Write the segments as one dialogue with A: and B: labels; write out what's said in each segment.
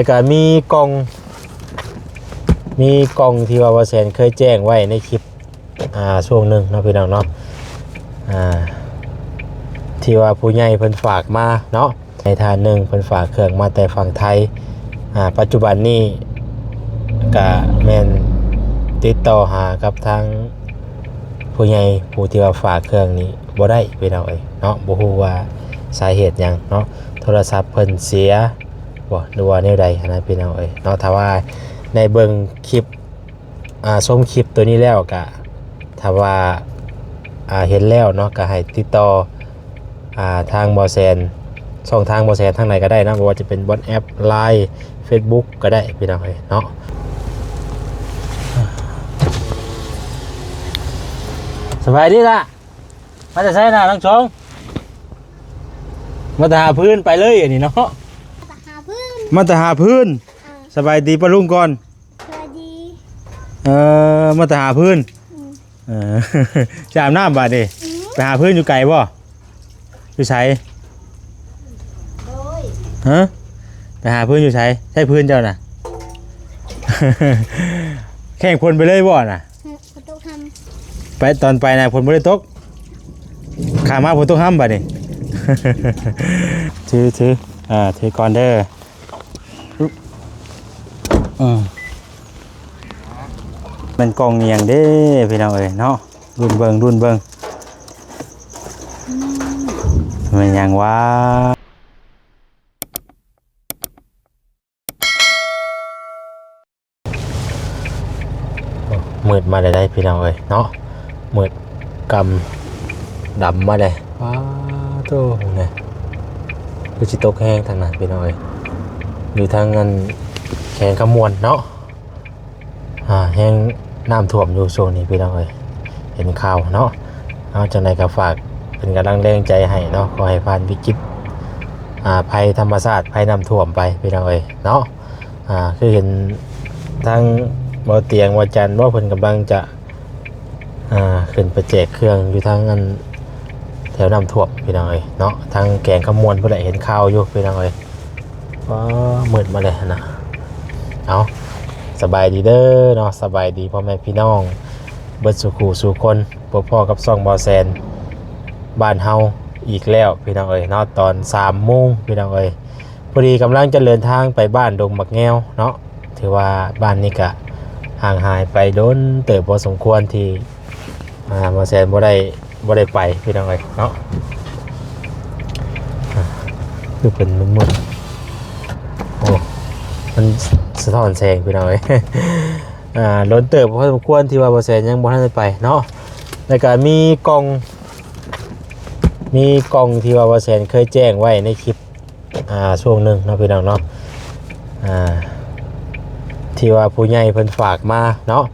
A: แล้วก็มีกล่องที่ว่าบ่แซนเคยแจ้งไว้ในคลิปช่วงหนึงเนาะพี่น้องเนาะที่ว่าผู้ใหญ่เพิ่นฝากมาเนาะในทานหนึ่งเพิ่นฝากเครื่องมาแต่ฝั่งไทยปัจจุบันนี้ก็แม่นติดต่อหากับทางผู้ใหญ่ผู้ที่ว่าฝากเครื่องนี้บ่ได้พี่น้องเอ้ยเนาะบ่ฮู้ว่าสาเหตุหยังเนาะโทรศัพท์เพิ่นเสียบ่หรือว่าแนวใดนะพี่น้องเอ้ยเนาะถ้าว่าในเบิ่งคลิปชมคลิปตัวนี้แล้วก็ถ้าว่าเห็นแล้วเนาะก็ให้ติดต่อทางบ่แซนช่องทางบ่แซนทางไหนก็ได้นะบ่ว่าจะเป็นบนแอป LINE Facebook ก็ได้พี่น้องเอ้ยเนาะสบายดีล่ะมาจะใช้หน้าทั้งสองมาแต่หาพื้นไปเลยอันนี้เนาะมาแต่หาพื้นสบายดีปะลุงก่อน
B: สวัสดี
A: มาแต่หาพื้นจะอาบน้ำบาดดิไปหาพื้นอยู่ไกลบ่อยู่ไสฮะไปหาพื้นอยู่ไสใช่พื้นเจ้าน่ะ แข่งพลไปเลยบ่น่ะไปตอนไปนะพลไม่ได้ตกขามาพลต้องห้ามบาดดิ ถือถือก่อนเด้อเป็นกองเนียงเด้พี่น้องเอ้ยเนาะรุ่นเบิ่งมันยังว่ามืดมาได้พี่น้องเอ้ยเนาะมืดกำดำมาเลยว้าโตเนี่ยคือจิตกแห้งทางนั้นพี่น้องเอ้ยอยู่ทางเงินแขงขมวนเนาะแห้งน้ำท่วมอยู่โซนนี้พี่น้องเอ้ยเห็นข่าวเนาะเอาจากไหนก็ฝากเป็นกำลังแรงใจให้เนาะขอให้ผ่านวิกฤตภัยธรรมชาติภัยน้ำท่วมไปพี่น้องเอ้ยเนาะคือเห็นทางบ่เตียงว่าจันว่าเพิ่นกำลังจะขึ้นไปแจกเครื่องอยู่ทางนั้นแถวน้ำท่วมพี่น้องเอ้ยเนาะทางแกงขมวนเพิ่นได้เห็นข่าวอยู่พี่น้องเอ้ยมืดมาเลยนะเอาสบายดีเด้อเนาะสบายดีพ่อแม่พี่น้องเบิดสุขสู่คนพ่อกับซ่องบ่แซนบ้านเฮาอีกแล้วพี่น้องเอ้ยเนาะตอน 3 โมงพี่น้องเอ้ยพอดีกำลังจะเดินทางไปบ้านดงมักแงวเนาะถือว่าบ้านนี้ก็ห่างหายไปโดนเติบพอสมควรที่บ่แซนบ่ได้ไปพี่น้องเอ้ยเนาะคือเป็นมืดโอ้มันสะท้อนแสงพี่น้องเอ้ยล้นเติบพอสมควรที่ว่าบ่แซนยังบ่ทันได้ไปเนาะแล้วก็มีกล่องที่ว่าบ่แซนเคยแจ้งไว้ในคลิปช่วงหนึงเนาะพี่น้องเนาะที่ว่าผู้ใหญ่เพิ่นฝากมาเนาะ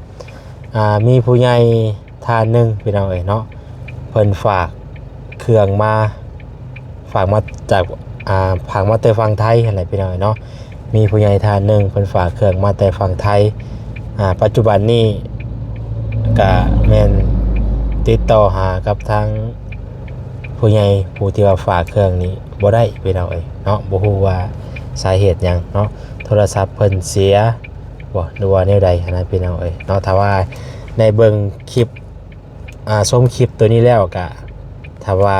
A: มีผู้ใหญ่ท่านหนึงพี่น้องเอ้ยเนาะเพิ่นฝากเครื่องมาจากฝากมาแต่ฝั่งไทยอะไรพี่น้องเนาะมีผู้ใหญ่ท่านหนึงเพิ่นฝากเครื่องมาแต่ฝั่งไทยปัจจุบันนี้ก็แม่นติดต่อหากับทางผู้ใหญ่ผู้ที่ว่าฝากเครื่องนี้บ่ได้พี่น้องเอ้ยเนาะบ่ฮู้ว่าสาเหตุหยังเนาะโทรศัพท์เพิ่นเสียบ่หรือว่าแนวใดนะพี่น้องเอ้ยเนาะถ้าว่าในเบิ่งคลิปชมคลิปตัวนี้แล้วก็ถ้าว่า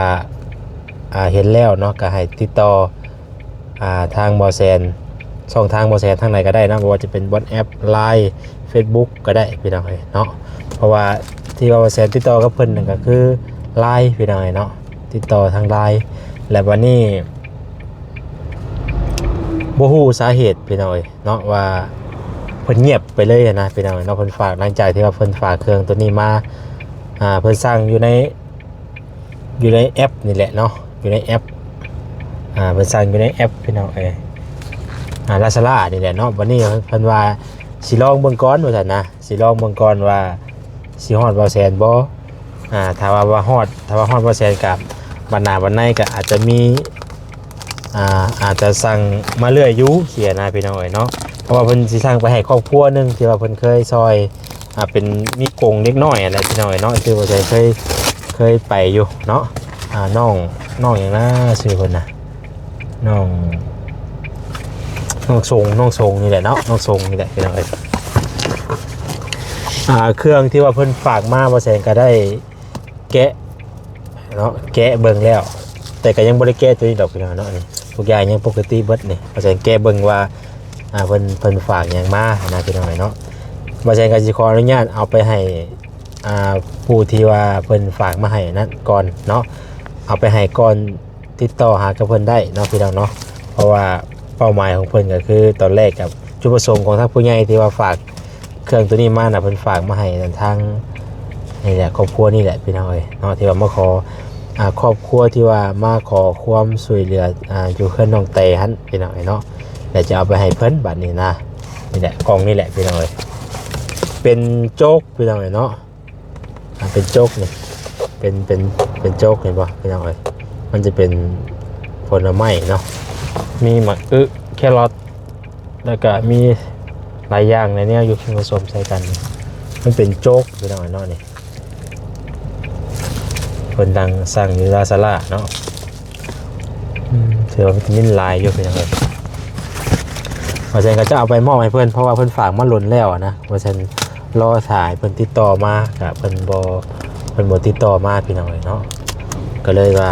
A: เห็นแล้วเนาะก็ให้ติดต่อทางบ่แซนช่องทางบ่แซนทางไหนก็ได้นะบ่ว่าจะเป็นบนแอป LINE Facebook ก็ได้พี่น้องเอ้ยเนาะเพราะว่าที่บ่แซนติดต่อกับเพิ่นนั่นก็คือ LINE พี่น้องเอ้ยเนาะติดต่อทาง LINE และวันนี้บ่ฮู้สาเหตุพี่น้องเอ้ยเนาะว่าเพิ่นเงียบไปเลยนะพี่น้องเอ้ยเนาะเพิ่นฝากหลังจากที่ว่าเพิ่นฝากเครื่องตัวนี้มาเพิ่นสั่งอยู่ในแอปนี่แหละเนาะอยู่ในแอปเพิ่นสั่งอยู่ในแอปพี่น้องเอ้ยLazada นี่แหละเนาะวันนี้เพิ่นว่าสิลองเบิ่งก่อนว่าซั่นนะสิลองเบิ่งก่อนว่าสิฮอดบ่แสนบ่ถ้าว่าฮอดบ่แสนกับบัดหน้าบัดในก็อาจจะมีอาจจะสั่งมาเรื่อยอยู่เสียนะพี่น้องเอ้ยเนาะเพราะว่าเพิ่นสิสั่งไปให้ครอบครัวนึงที่ว่าเพิ่นเคยซอยเป็นมีกงเล็กน้อยอะไรพี่น้องเอ้ยเนาะคือบ่ได้เคยไปอยู่เนาะน้องหยังนะชื่อเพิ่นน่ะน้อง น้องทรงนี่แหละเนาะน้องทรงนี่แหละพี่น้องเอ้ยเครื่องที่ว่าเพิ่นฝากมาบ่แซงก็ได้แกะเนาะแกะเบิ่งแล้วแต่ก็ยังบ่ได้แกะตัวนี้ดอกพี่น้องเนาะนี่ทุกอย่างยังปกติเบิดนี่บ่แซงแกะเบิ่งว่าเพิ่นฝากหยังมานะพี่น้องเนาะบ่แซงก็สิขออนุญาตเอาไปให้ผู้ที่ว่าเพิ่นฝากมาให้นั่นก่อนเนาะเอาไปให้ก่อนติดต่อหากับเพิ่นได้เนาะพี่น้องเนาะเพราะว่าเป้าหมายของเพิ่นก็คือตอนแรกกับจุดประสงค์ของทางผู้ใหญ่ที่ว่าฝากเครื่องตัวนี้มาน่ะเพิ่นฝากมาให้ทางนี่แหละครอบครัวนี่แหละพี่น้องเอ้ยเนาะที่ว่ามาขอครอบครัวที่ว่ามาขอความช่วยเหลืออยู่เฮือนน้องเตหั่นพี่น้องเอ้ยเนาะแล้วจะเอาไปให้เพิ่นบัดนี้นะนี่แหละกล่องนี่แหละพี่น้องเอ้ยเป็นโจ๊กพี่น้องเอ้ยเนาะเป็นโจ๊กนี่เป็นโจ๊กเห็นป่ะพี่น้องเอ้ยมันจะเป็นผลไม้เนาะมีมะอึแครอทแล้วก็มีหลายอย่างในนี้อยู่ผสมใส่กันมันเป็นโจ๊กพี่น้องเอ้ยเนาะนี่คนดังสั่งอยู่ลาซาร่าเนาะถือว่าวิตามินหลายอยู่พี่น้องเอ้ยว่าฉันก็จะเอาไปมอบให้เพื่อนเพราะว่าเพื่อนฝากมาล้นแล้วนะว่าฉันรอถ่ายเพื่อนติดต่อมากับเพื่อนบติดต่อมาพี่น้องเนาะก็เลยว่า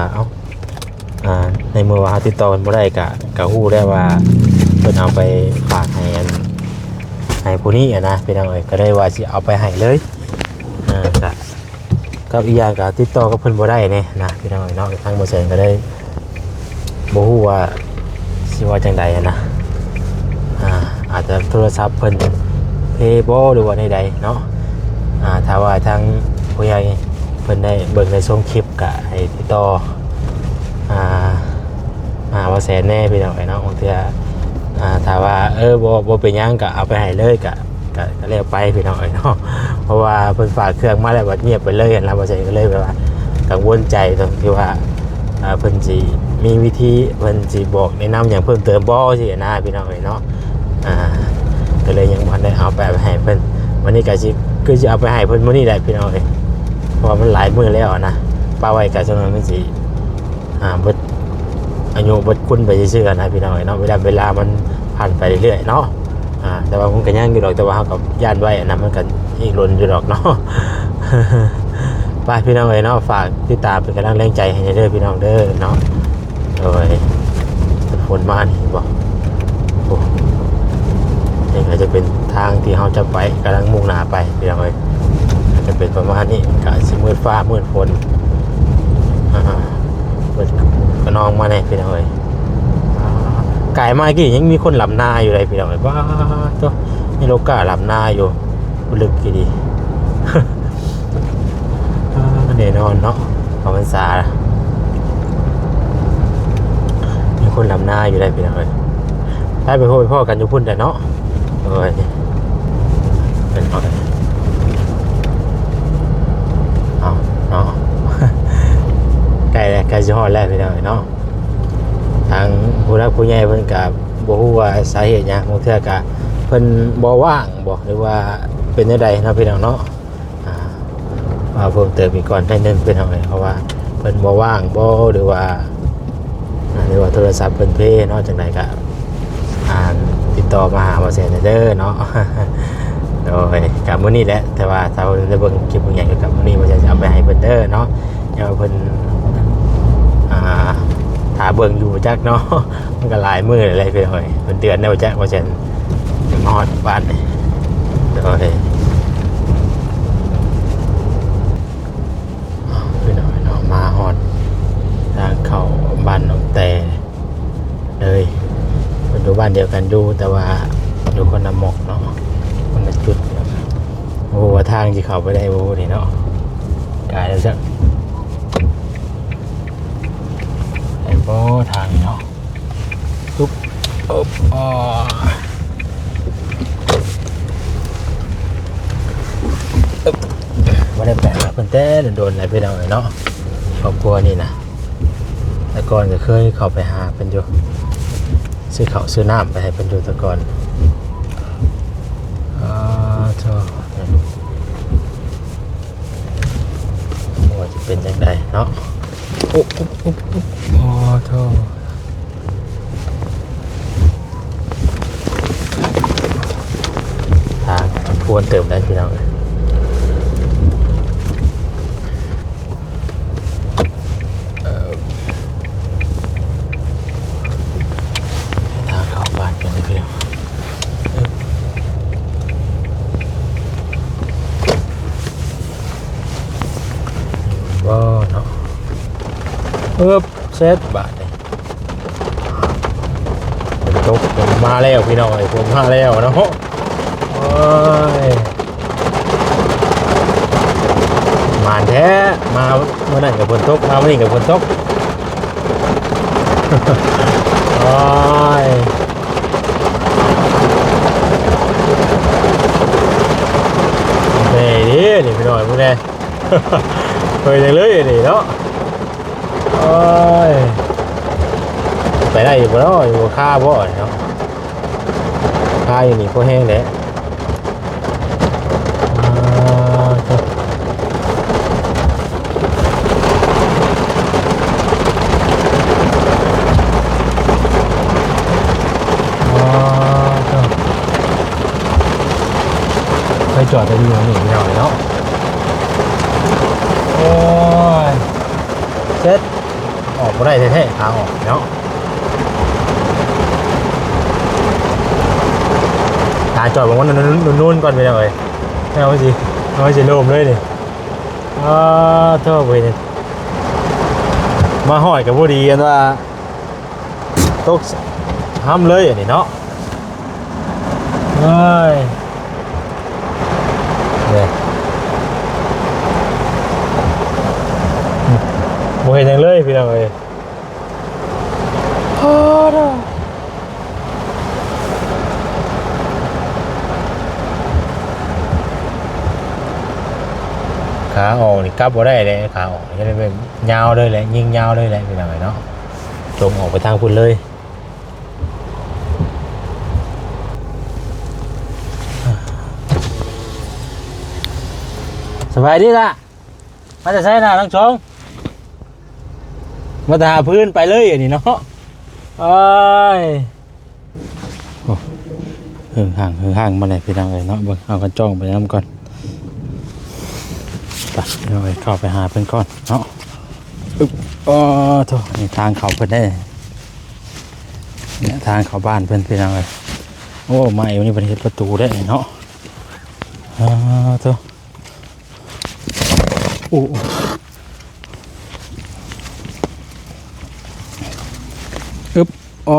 A: ในเมื่อว่าติดต่อกันบ่ได้กะฮู้ได้ว่าเพิ่นเอาไปฝากให้ผู้นี้นะพี่น้องก็ได้ว่าสิเอาไปให้เลยกับอีกอย่างก็ติดต่อกับเพิ่นบ่ได้เนี่ยนะพี่น้องเนาะทางบ่แซนก็ได้บ่ฮู้ว่าสิว่าจังใดนะอาจจะโทรศัพท์เพิ่นเพย์บ่หรือว่าใดๆเนาะถ้าว่าทางผู้ใหญ่เพิ่นได้เบิ่งในช่วงคลิปก็ให้ติดต่อว่าแสนแน่พี่น้องเนาะบางทีถ้าว่าบ่เป็นหยังก็เอาไปให้เลยก็เรียกไปพี่น้องเนาะเพราะว่าเพิ่นฝากเครื่องมาแล้วบัดเงียบไปเลยแล้วบ่ใช่ก็เลยแบบว่ากังวลใจตรงที่ว่าเพิ่นสิมีวิธีเพิ่นสิบอกแนะนำอย่างเพิ่มเติมบ่สินะพี่น้องเนาะก็เลยยังบ่ได้เอาไปให้เพิ่นวันนี้ก็สิคือสิเอาไปให้เพิ่นมื้อนี้แหละพี่น้องเพราะว่ามันหลายมื้อแล้วนะป้าไว้ก็จังมันสิเบิดอายุเบิดคุณไปซื่อๆนะพี่น้องเนาะเวลามันผ่านไปเรื่อยๆเนาะแต่ว่ามันก็ยังอยู่ดอกแต่ว่าเฮากับย่านไว้นะมันก็อีกล้นอยู่ดอกเนาะไปพี่น้องเนาะฝากติดตามเป็นกำลังแรงใจให้เด้อพี่น้องเด้อเนาะโดยฝนมานี่บ่โอ้นี่ก็จะเป็นทางที่เฮาจะไปกำลังมุ่งหน้าไปพี่น้องจะเป็นประมาณนี้ก็สิมืดฟ้ามืดฝนก็นองมาเนี่ยพี่น้องไก่มากี่ยังมีคนหลับนาอยู่เลยพี่น้องว้าตัวมีโลกาหลับนาอยู่ลึกกี่ดีแน่นอนเนาะของพรรษามีคนหลับนาอยู่เลยพี่น้องได้ไปพ่อกันอยู่พุ่นแต่เนาะเป็นอะไรเอาเนาะไก่จะหอดแล้วพี่น้องเนาะทางผู้รักผู้ใหญ่เพิ่นกับบ่ฮู้ว่าสาเหตุหยังบางเทื่อก็เพิ่นบ่ว่างบ่หรือว่าเป็นจังได๋เนาะพี่น้องเนาะว่าเพิ่มเติมอีกก่อนได้นึงเป็นเอาไว้เพราะว่าเพิ่นบ่ว่างบ่หรือว่าโทรศัพท์เพิ่นเพเนาะจังได๋ก็ติดต่อมาหาบ่แซ่นเด้อเนาะโดยกับมื้อนี้แหละแต่ว่าถ้าได้เบิ่งคลิปบางอย่างเกี่ยวกับมื้อนี้บ่แซ่นจะเอาไปให้เพิ่นเด้อเนาะอย่าเพิ่นหาเบิ่งอยู่จักเนาะมันก็หลายมื้อเลยพี่น้อยเป็นเดือนได้บ่จักว่าฉันจะมาฮอดบ้านเดี๋ยวพี่น้อยเนาะมาฮอดทางเข้าบ้านน้องแต่เลยเป็นอยู่บ้านเดียวกันอยู่แต่ว่าอยู่คนละหมอกเนาะคนละจุดโอ้ว่าทางสิเข้าไปได้บ่นี่เนาะกายแล้วจักก็ทางเนาะปุ๊บไม่ได้แปลกเพิ่นแต่โดนอะไรไปหน่อยเนาะครอบครัวนี่นะแต่ก่อนก็เคยเข้าไปหาเพิ่นอยู่ซื้อข้าวซื้อน้ำไปให้เพิ่นอยู่แต่ก่อนว่าจะเป็นยังไงเนาะโอ้โธ่ ควรเติมได้พี่น้องทางเข้าบ้านกันเลยพี่น้องว้าวเนาะเซตบาทเลยเป็นตกผมมาแล้วพี่น้องผมมาแล้วเนาะโอ้ยมาแท้มาเมื่อนั้นกับฝนตกมาเมื่อนี้กับฝนตกโอ้ยนี่พี่น้องพวกนี้เคยจังเลยนี่เนาะโอ้ยไปได้อยู่บ่เนาะอยู่ค่าบ่เนาะค่าอยู่นี่พอแห้งแหละไปจอดไปดูหนึ่งหน่อยเนาะโอ้ยเซ็ตออกมาได้แท้ๆขาออกเนาะตาจอดบอกว่านุ่นๆก่อนไปเลยเอาไว้สิโล่มเลยนี่เท่าไปเนี่ยมาหอยกับพอดีกันว่าตกห้ามเลยอย่างนี้เนาะเฮ้ยเนี่ยโมเห็นยังเลยพี่น้องเลยขาออกนี่กลับบ่ได้เลยขาออกจะได้เป็นยาวเลยแหละยิงยาวเลยแหละพี่น้องเนาะจงออกไปทางคุณเลยสบายดีล่ะมาจะใช้หน้าทั้งสองมาทาพื้นไปเลยอย่างนี้เนาะโอ้ยหึงห่างมาเลยพี่น้องเลยเนาะเบิ่งเอากันจ้องไปน้ำก่อนไปเดี๋ยวเข้าไปหาเพื่อนก่อนเนาะโถนี่ทางเขาเพื่อนได้เนี่ยทางเขาบ้านเพื่อนพี่น้องเลยโอ้ไม่วันนี้เป็นประตูได้เนาะโถโอ้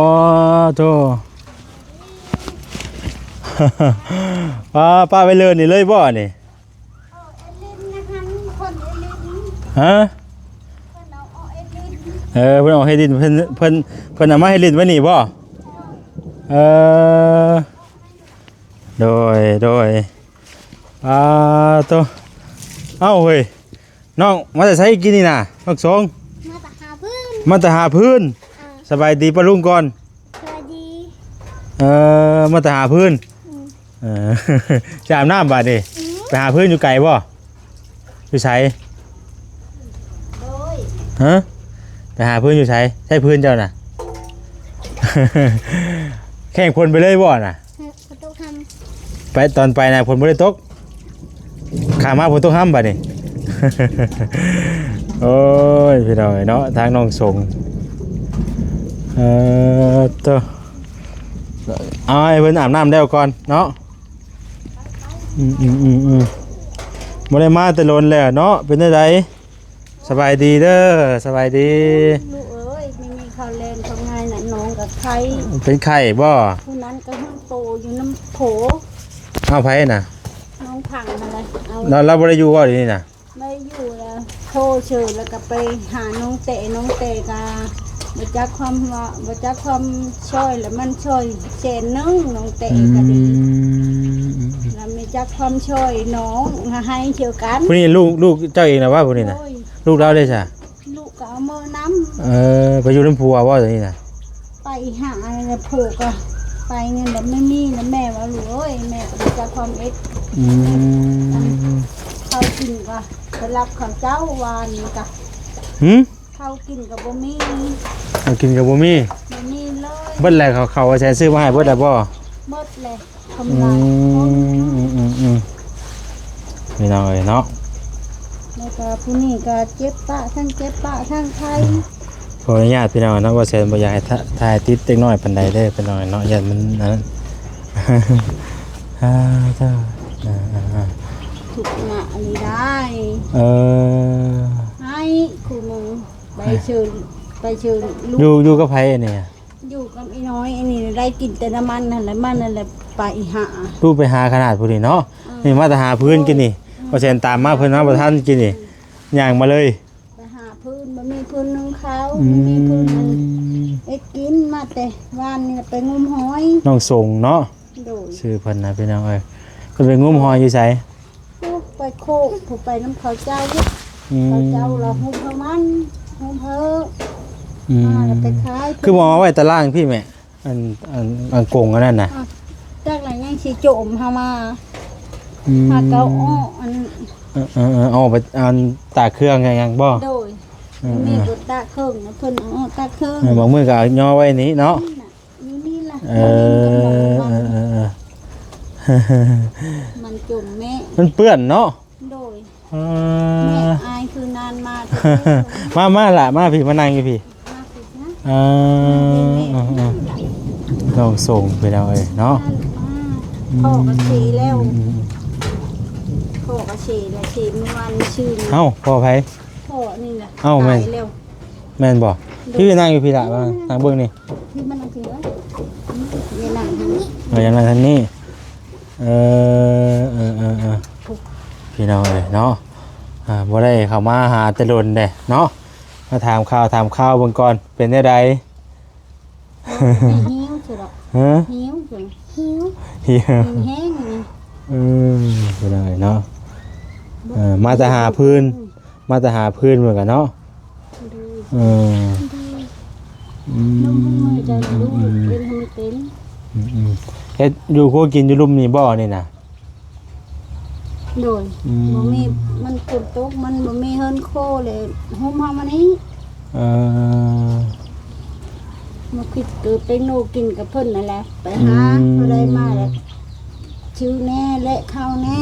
A: โถป้าไปเลยนี่เลยบ่นี่ฮะเพิ่นเอาให้ดินเพิ่นเอามาให้ดินไว้นี่บ่โดยโตเอ้าเฮ้ยน้องมาแต่ใช้กินนี่น่ะน้องสองมาแต่หาพื้นสบายดีป้าลุงก่อนสบายดีมาแต่หาพื้นจะอาบน้ำบาดดิไปหาพื้นอยู่ไกลบ่อยู่ไสฮะไปหาพื้นอยู่ไสใช่พื้นเจ้าน่ะแข่งพลไปเลยบ่น่ะไปตอนไปน่ะพลบ่ได้ตกขามาพลตกห้ำบาดดิโอ้ยพี่น้อยเนาะทางน้องสงตัวเอาไอ้เพิ่นอาบน้ำแล้วก่อนเนาะบ่ได้มาแต่ล้นแล้วเนาะเป็นจังไดสบายดีเด้อสบายดี
B: ลูกเอ้ยไม่มีข้าวแรงทำไงน่ะน้องกับไข่
A: เป็นไข่บ่
B: ผู้นั้นก็ห้องโตอยู่น้ำโผ
A: เอาไผน่ะ
B: น้องพังอะไร
A: เราบ่ได้อยู่บ่นี่น่ะ
B: ไม่อยู่แล้วโทรเชิญแล้วก็ไปหาน้องเตะกาบ่จักความช่วยแล้วมันช่วยเจนนึงน้องเตะก็ดีแล้วไม่จักความช่วยน้องให้เกี่ยวกัน
A: ผู้นี้ลูกเจ้าเองนะว่าผู้นี้น่ะลูกเราได้จ้ะ
B: ลูกก็เอามือน้ำ
A: ไปอยู่น้ำพัวว่าตัวนี้น่ะ
B: ไปหาอะไรผูกอะไปเงินแบบไม่มีนะแม่ว่าลูกเอ้ยแม่ก็จะความเอ็ดเขากินก็ไปรับของเจ้าวานกะเขากินกับบ่มี
A: เขากินกับบ่มี
B: เลย
A: เบิดแหละเขาแชร์ซื้อมาให้เบิดแล้วบ่
B: เบิดเลยทำลาย
A: พี่น้องเอ้ยเนาะ
B: แล้วก็ผู้นี้ก็เจ็บปะทั้งเจ็บปะทั้งไข้
A: ขออนุญาตพี่น้องเนาะว่าแซนบ่อยากให้ถ่ายติดเล็กน้อยปานใดเด้อพี่น้องเนาะอย่ามันอันนั้น เจ้า
B: ถูกหน้าอันนี้ได้
A: เออ
B: ให้ครูมึงไปเชิญลูก
A: อยู่กับไผเนี่ย
B: อยู่กับไอ้น้อยไอ้นี่ได้กินแต่น้ำมันนั่นแหละมันนั่นแหละไปหา
A: ลูกไปหาขนาดผู้นี้เนาะนี่มาแต่หาพื้นกินนี่ว่าแซนตามมาเพิ่นมาบ่ทันกินนี่ย่างมาเลย
B: ไปหาพื้นมันมีพื้นของเขามันมีพื้นมันไอ้กินมาแต่วานนี่ไปงมหอย
A: น้องส่งเนาะ
B: โดย
A: ชื่อเพิ่นนะพี่น้องเอ้ยเพิ่นไปงุ้มหอยอยู่ไส
B: ไปโคกผูไปน้ำเขาเจ้า
A: อืม
B: เขาเจ้าเราหุ้มเขามันหุ้มเพิ่ม
A: อืม
B: มาแล้วไปขาย
A: คือหมอไว้ตารางพี่แม่อันกงอันนั้นน่ะ
B: จากไหนยังสิโจมเฮามา
A: อืม
B: หาเกาอ้ออัน
A: เอาไปอันตากเครื่องยังบ่
B: โดยมีกดตาเครื่องนะเพิ่นเอาตาเครื่อง
A: บางมื้อก็เอาย่อไว้นี้เนาะ
B: นี่นี่ล่ะ
A: เออ
B: มันจมแม่
A: มันเปื้อนเนาะ
B: โดย
A: อ่
B: แม่
A: า
B: อายคือนานมา
A: มาล่ะมาพี่มานั่งอยู่พี่
B: มาสินะ
A: อ่าลองส่งไปแล้วเอ้ยเนาะ
B: พ่อกระชีแล้วพ่อกระชีแล้วชีเมื่อวานชื่น
A: เอ้าพ่อไผ
B: พ่อนี่แหละ
A: เอ้าแม่น
B: ตยแล้ว
A: แม่นบ่พี่ไปนั่งอยู่พี่ล่ะมานั่งเบิ่งนี่
B: ที่มันเอาถึงแล้วนี่หนังทางนี้
A: เอาอย่างนั้นทางนี้พี่น้องเลยเนาะบ่ได้เข้ามาหาแต่โดนเด้เนาะมาถามข่าวเบิ่งก่อนเป็นจังได
B: หิวสุดหรอก
A: ฮะ
B: หิวสุดหิว
A: เฮีย
B: แห้งนี่
A: พี่น้องเนาะมาแต่หาพื้นเหมือนกันเนาะ
B: ดู
A: เออ
B: น้องมือจะรู้เป็นทำไมเป็น
A: เฮ็ดอยู่กูกินอยู่ลุ่มนี่บ่นี่น่ะ
B: โดยบ่มีมันฝนตกมันบ่มีเฮิรนโคเลยห่มเฮามานี้
A: เออ
B: มาคิดเกิดไปโนกินกับเพิ่นนั่นแหละไปหาบ่ได้มาแล้วชื่อแน่และข้าวแน่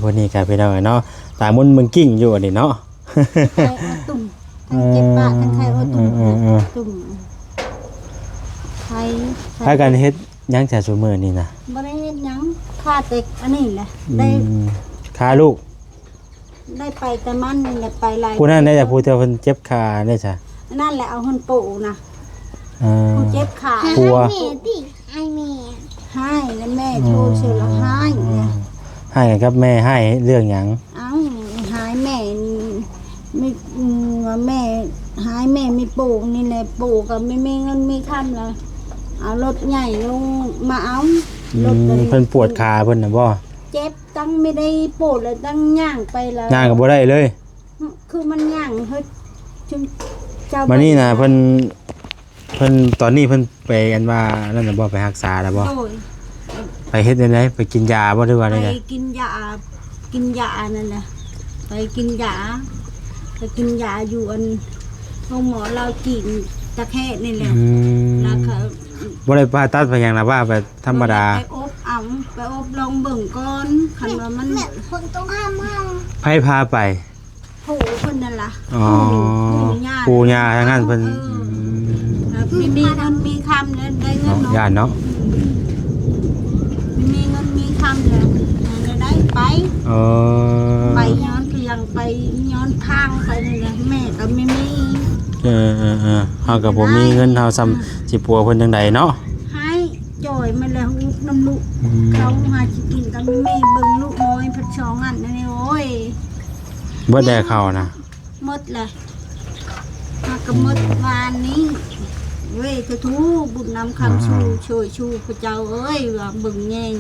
A: วันนี้กลายเป็นอะไรเนาะตามุนมึงกิ้งอยู่อันนี้เนาะ
B: ไข่เอาตุ่มทั้งเจ็บปากทั้งไข่เอาตุ่มตุ่มไข่
A: ถ้ากันเฮ็ดยังแต่ซุมื้อนี่นะ
B: บ่ได้เฮ็ดหยังค่าแต่อันนี้แหละได้
A: ขาลูก
B: ได้ไปแต่มันนี่แหละไปหลาย
A: ผู้นั้นได้แต่ผู้ที่เพิ่นเจ็บขาได้จ้ะ
B: นั่นแหละเอาเฮิรนปูนะ ผู้เจ็บขา
A: ปัว
B: ให้แล้วแม่โทรเชื่อแล้วให้เนี่ย
A: ให้กันกับแม่ให้เรื่องหยัง
B: เอ้าหายแม่ไม่ว่าแม่หายแม่ไม่ปลูกนี่แหละปลูกก็ไม่มีเงินมีค่ำเลยเอารถใหญ่ลงมาเอารถ
A: เพิ่นปวดขาเพิ่นน่ะบ่
B: เจ็บตั้งไม่ได้ปวดเลยตั้งย่างไปแล้ว
A: ย่างก็บ่ได้เลย
B: คือมันย่างเฮ้ยจุเจ้า
A: มานี่นะเพิ่นตอนนี้เพิ่นไปอันว่านั่นน่ะบ่ไปรักษาแล้วบ่
B: โดย
A: ไปเฮ็ดจังไดไปกินยาบ่หรือว่า
B: ไป
A: จังได
B: กินยานั่นแหละไปกินยาอยู่อันห้องหมอเรากินตะแค่นี่แหละแล้วก็
A: บ่ได้ผ่าตัดไปหยังนะว่าไปธรรมดา
B: ไปอบเอาไปอบลองเบิ่งก่อนคันว่ามัน
C: คนต้องห้าม
A: ไผพาไป
B: โหเพิ่นนั่นล่ะ
A: อ๋อ
B: ปู่ย่า
A: ทางนั้นเพิ่น
B: แล้วไม่มีเงินมีคำเลยได้เงิน
A: ย่านเนาะ
B: ไม่มีเงินมีคำเลยจะได้ไป
A: เออ
B: ไปย้อนเพียงไปย้อนทางไปนี่แหละแม่ก็ไม่มี
A: เฮาก็บ่มีเงินเฮาซ้ำสิปัวเพิ่นจังไดเนาะ
B: ให้จ่อยมาแล้วอุบน้ำลูกเขาหาสิกินก็ไม่มีเบิ่งลูกน้อยพัดชองอันนี่โอ้ย
A: เบิดได้เข้านะ
B: หมดเลยหากหมดวานนี้เว้ยกระทูบุญนำคำชูช่วยชูพระเจ้าเอ้ยว่าเบิ่งแยง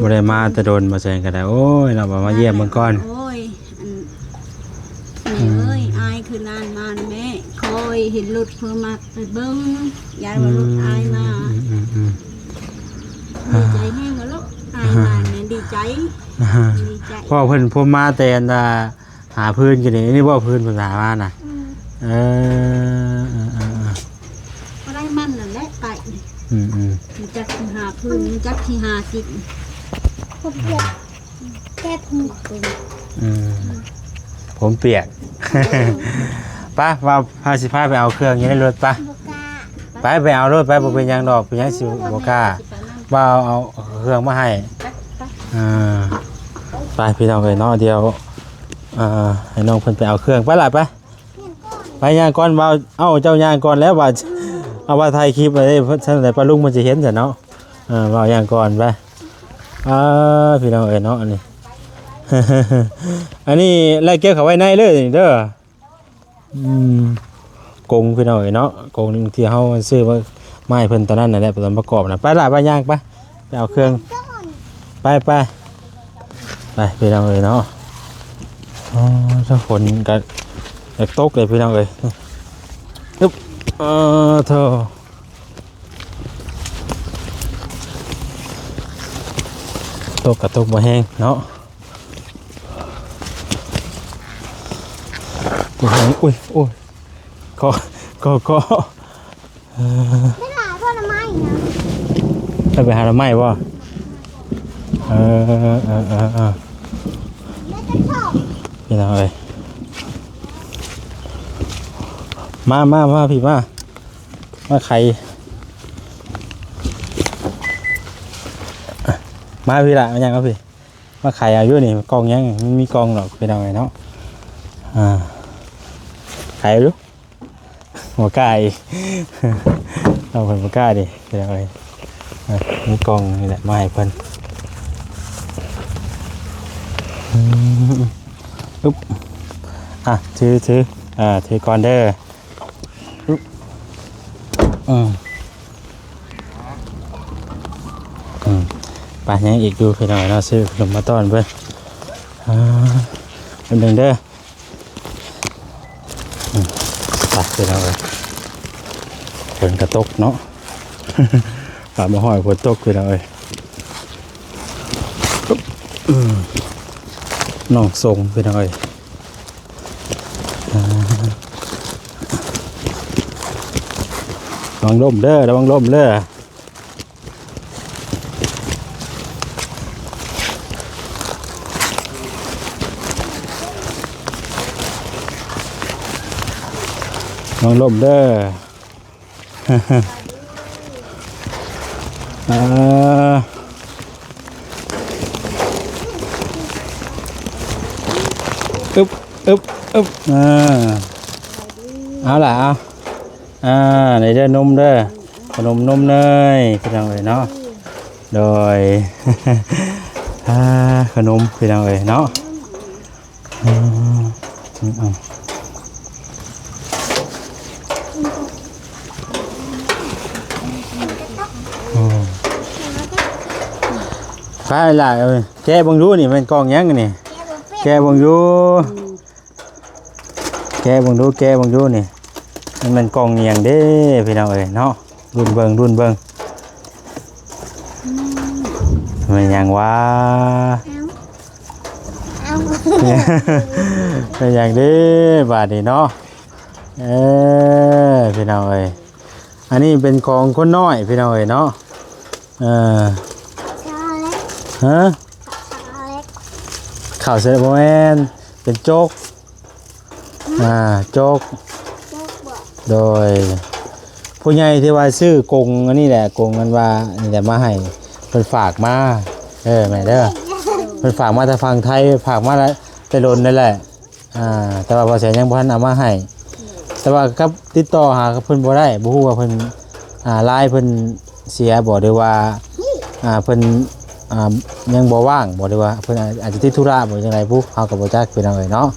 A: บ่ได้มาแต่โดนมาแซงก็ได้โอ้ยเราบ่มาเยี่ยมเบิ่งก่อน
B: โอ้ยอันแม่เอ้ยอายคือนานมาแม่คอยเห็นรถเพิ่มมาไปเบิ่งยายว่ารถอายมาดีใจแห้งแล้วอายมาเนี่ยดีใจดีใจ
A: พ่อเพิ่นผมมาแต่อันน่ะหาพื้นกันนี่บ่พื้นเพิ่นหามาน่ะเออ
B: ก็ได้มันนั่นแหละไป มันจักที่หาพื้นมันจักที่หากิน
C: ผมเปียกแก้ผม
A: ผมเปียก ป้าว่าพาสิพาไปเอาเครื่องอยังในรถป้า
C: บกา
A: ไปเอารถไปบ่เป็นหยังดอกเป็นหยังสิบ่กล้าว่าเอาเครื่องมาให้อ่าไปพี่น้องเอ้ยเนาะเดี๋ยวให้น้องเพิ่นไปเอาเครื่องไปล่ะไปไปย่างก่อนว่าเอ้าเจ้าย่างก่อนแล้วว่าเอาว่าถ่ายคลิปไว้เพิ่นซั่นได้ปลาลุงมันสิเห็นซะเนาะว่าย่างก่อนไปพี่น้องเอ้ยเนาะอันนี้ อันนี้ไล่เกี่ยวเขาไว้ในเลยเด้อกงพี่น้องเอ้ยเนาะกงที่เฮาซื้อมาไม้เพิ่นตอนนั้นนั่นแหละตอนประกอบน่ะไปล่ะไปย่างไปเอาเครื่องไปพี่น้องเอ้ยเนาะถ้าฝนก็ตกเลยพี่น้องเอ้ยอึ๊บเธอตกกับตกบ่แห้งเนาะบ่แห้งอุ้ยก็
C: ไม่หลายพ่อละไม้นะ
A: ไปหาหน่อไม้บ่
C: แม่จะชอบ
A: พี่น้องเอ้ยมาพี่มาไข่มาพี่ละมันยังครับพี่มาไข่อายุนี่กองยังมันมีกองหรอกพี่น้องเอ้ยเนาะไข่รู้หัวกาย เอาเป็นหัวกายดิพี่น้องเอ้ยมีกองนี่แหละมาให้เพิ่นอุ๊บถือถือก่อนเด้อไปยังอีกดูพี่น้องเนาะซื้อขนมมาต้อนเพิ่นเป็นหนึ่งเด้อไปพี่น้องเลยฝนกระตกเนาะ ป่ามาห้อยฝนตกพี่น้องเลยน้องทรงพี่น้องเลยระวังล่มเด้อระวังล่มเด้อระวังล่มเด้ออึ๊บเอาล่ะเอาในเด้อนมเด้อขนมนมเนยพี่น้องเอ้ยเนาะโดย ขนมพี่น้องเอ้ยเนาะไปล่ะแกบังรู้นี่มันกองยังนี่แกบังรู้นี่มันกองเนียงเด้พี่น้องเอ้ยเนาะรุ่นเบิ่งมันยังวะมันยังเด้บาดนี่เนาะพี่น้องเอ้ยอันนี้เป็นของคนน้อยพี่น้องเอ้ยเนาะฮะข่าวเสร็จโมเมนเป็นโจ๊กโจ๊กโดยผู้ใหญ่ที่ว่าซื้อกงอันนี้แหละกงกันว่านี่แหละมาให้เพิ่นฝากมาแม่เด้อเพิ่นฝากมาแต่ฝั่งไทยฝากมาแล้วแต่โดนนั่นแหละแต่ว่าบ่แสนยังบ่ทันเอามาให้แต่ว่ากับติดต่อหากับเพิ่นบ่ได้บ่ฮู้ว่าเพิ่นไลน์เพิ่นเสียบ่หรือว่าเพิ่นยังบ่ว่างบ่ได้ว่าเพิ่นอาจจะติดธุระบ่จังได๋ผู้เฮาก็บ่จักพี่น้องเอ้ยเนาะ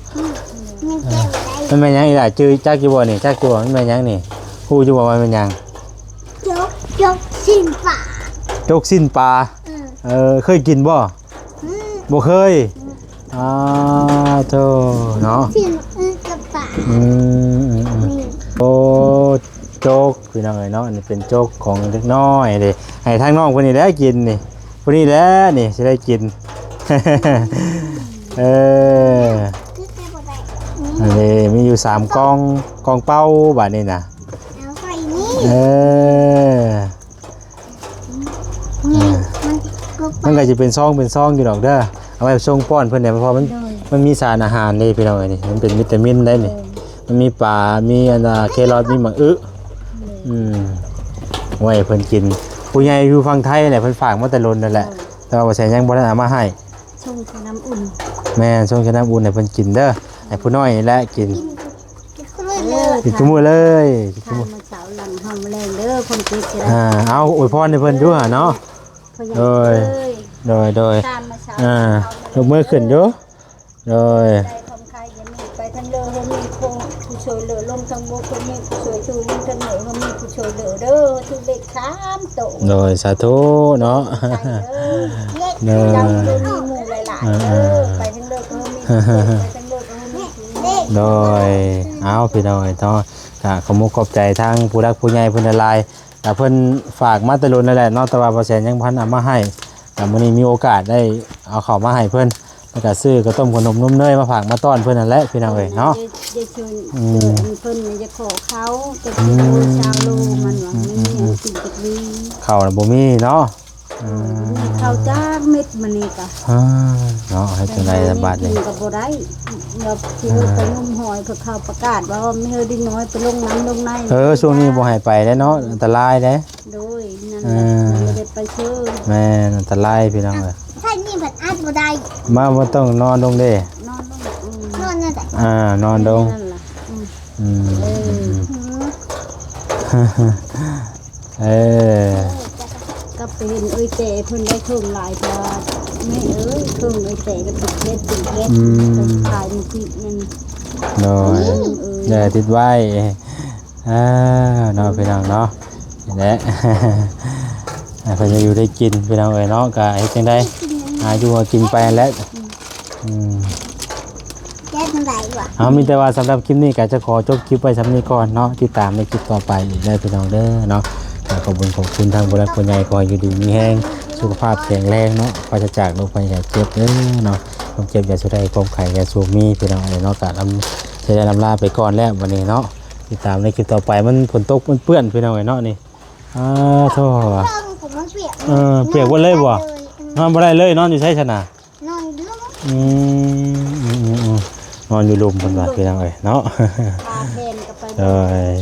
A: มันแม่นหยังอีหล่ะจื้อจักอยู่บ่นี่จักอยู่บ่มันแม่นหยังนี่ฮู้อยู่บ่ว่ามันเป็นหยัง
C: ยกสิ้นฝา
A: โจ๊กสิ้นปลาเคยกินบ่บ่เคยโธ่เนาะ
C: สิ้นกับฝา
A: โอ้โจ๊กพี่น้องเอ้ยเนาะอันนี้เป็นโจ๊กของเล็กน้อยเด้ให้ทางน้องเพิ่นนี่แหละกินนี่พอดีแล้วนี่จะได้กิน อันนี้มีอยู่3กองเป้าบาทนี่นะ มันก็จะเป็นซองอยู่ดอกเด้อเอาไว้ส่งป้อนเพิ่นเนี่ยเพราะมันมีสารอาหารนี่พี่น้องเอ้ยนี่มันเป็นวิตามินได้นี่มันมีปลามีอันเครอทมีหมักไว้เพิ่นกินผู้ใหญ่อยู่ฝั่งไทยแหละเพิ่นฝากมาแต่ล้นนั่นแหละแต่ว่าบ่ใช่ยังบ่ได้เอามาให้
B: ชงกับน้ำอุ่น
A: แม่ส่งชนะบุญให้เพิ่นกินเด้อให้ผู้น้อยนี่แหละกิน กินทุกมื้อเลยกินทุก
B: ทาน
A: มื้อ
B: มาเช้าหลังห้องแรงเด้อคนติดจะได้
A: เอาอวยพรให้เพิ่นอยู่หั่นเนาะ
B: พ่อใหญ่เอ้ย
A: โดย
B: ทานมาเช้า
A: ยกมือขึ้นอยู่โดย
B: ได้ความใครจะมีไปทั้งเรือเขามีคงผู้ช่วยเหลือลงทั้งบกเขามีผู้ช่วยชูลงทั้งเหนือเขามีผู้ช่วยเหลือเด้อทุกเด็ก3โต
A: โดยสาธุเนาะ
B: ใช่เด้อ
A: เด้อ
B: เจ้าเด้อมีหมู่หลายๆเด้อไปทั้งเรือเขามีผู้ช่วยไปทั้งเรือเขามีผู้ช่วย
A: โดยเอาพี่น้อยเนาะก็ขอมุกขอบใจทางผู้รักผู้ใหญ่เพิ่นหลายๆแต่เพิ่นฝากมาแตะลุนนั่นแหละเนาะแต่ว่าบ่แสนยังพันเอามาให้แต่มื้อนี้มีโอกาสได้เอาเข้าวมาให้เพิ่นแล้วก็ซื้อข้าวต้มขนมนมเนยมาฝากมาต้อนเพิ่นนั่นแหละพี่น้องเอ้ยเนาะ
B: ยายชวนเพิ่นจะขอเขาจะไปดูชาวโลมันว่ามีสิ่งที่ดี
A: ข้าวน่ะบ่มีเนาะ
B: เขาจ้างเม็ดมันนี่ก็
A: เนาะให้จังได๋ล่ะบาดนี้
B: ก็บ่ได้เราสิไปงมหอยเขาประกาศว่าไม่เฮอดิ้งน้อยไปลงน้ำลงใน
A: ช่วงนี้บ่ให้ไปแล้วเนาะอันตรายเด้
B: โดยนั่นแหละไม่ได้ไปเชื่อ
A: แม่นอันตรายพี่น้องเอ้ย
C: ถ้านี่แบบอัดบ่ได้
A: มาบ่ต้องนอนลงเด้
B: นอนลง
C: นอนนั่นแหละ
A: นอนลง
B: นั่นล่ะ
A: อืม เออ
B: ก็ไปเห็นเอ้ยเตะเพิ่นได้ทุ่งหลายพอแม่เอ้ยทุ่งเอ้ยเตะก็ติดเล็ดไปขายมันติดนั่น
A: โดยเดี๋ยวติดไว้เนาะพี่น้องเนาะนี่แหละ เพิ่นจะอยู่ได้กินพี่น้องเอ้ยเนาะก็เฮ็ดจังได๋อยู่ก็กินไปแล้ว
C: แก้มันไหลว่ะ
A: เอามีแต่ว่าสำหรับคลิปนี้ก็จะขอจบคลิปไว้สำนี้ก่อนเนาะติดตามในคลิปต่อไปอีกได้พี่น้องเด้อเนาะขอบคุณทางผู้รักผู้ใหญ่ขอให้อยู่ดีมีแรงสุขภาพแข็งแรงเนาะปราศจากโรคภัยอย่าเจ็บเด้อเนาะความเจ็บอย่าสุดใดความไข้อย่าสูบมีพี่น้องเอ้ยเนาะก็จะได้ลาไปก่อนแล้ววันนี้เนาะติดตามในคลิปต่อไปมันฝนตกมันเปื้อนพี่น้องเอ้ยเนาะนี่โธ่
C: ผมมันเปียก
A: เปียกบ่เลยบ่นอนบ่ได้เลยนอนอยู่ไสซั่นน่ะ
C: นอนลูก
A: นอนอยู่ลุมเพิ่นว่าพี่น้องเอ้ยเนาะ
B: พาเพนก็ไป
A: เอ้ย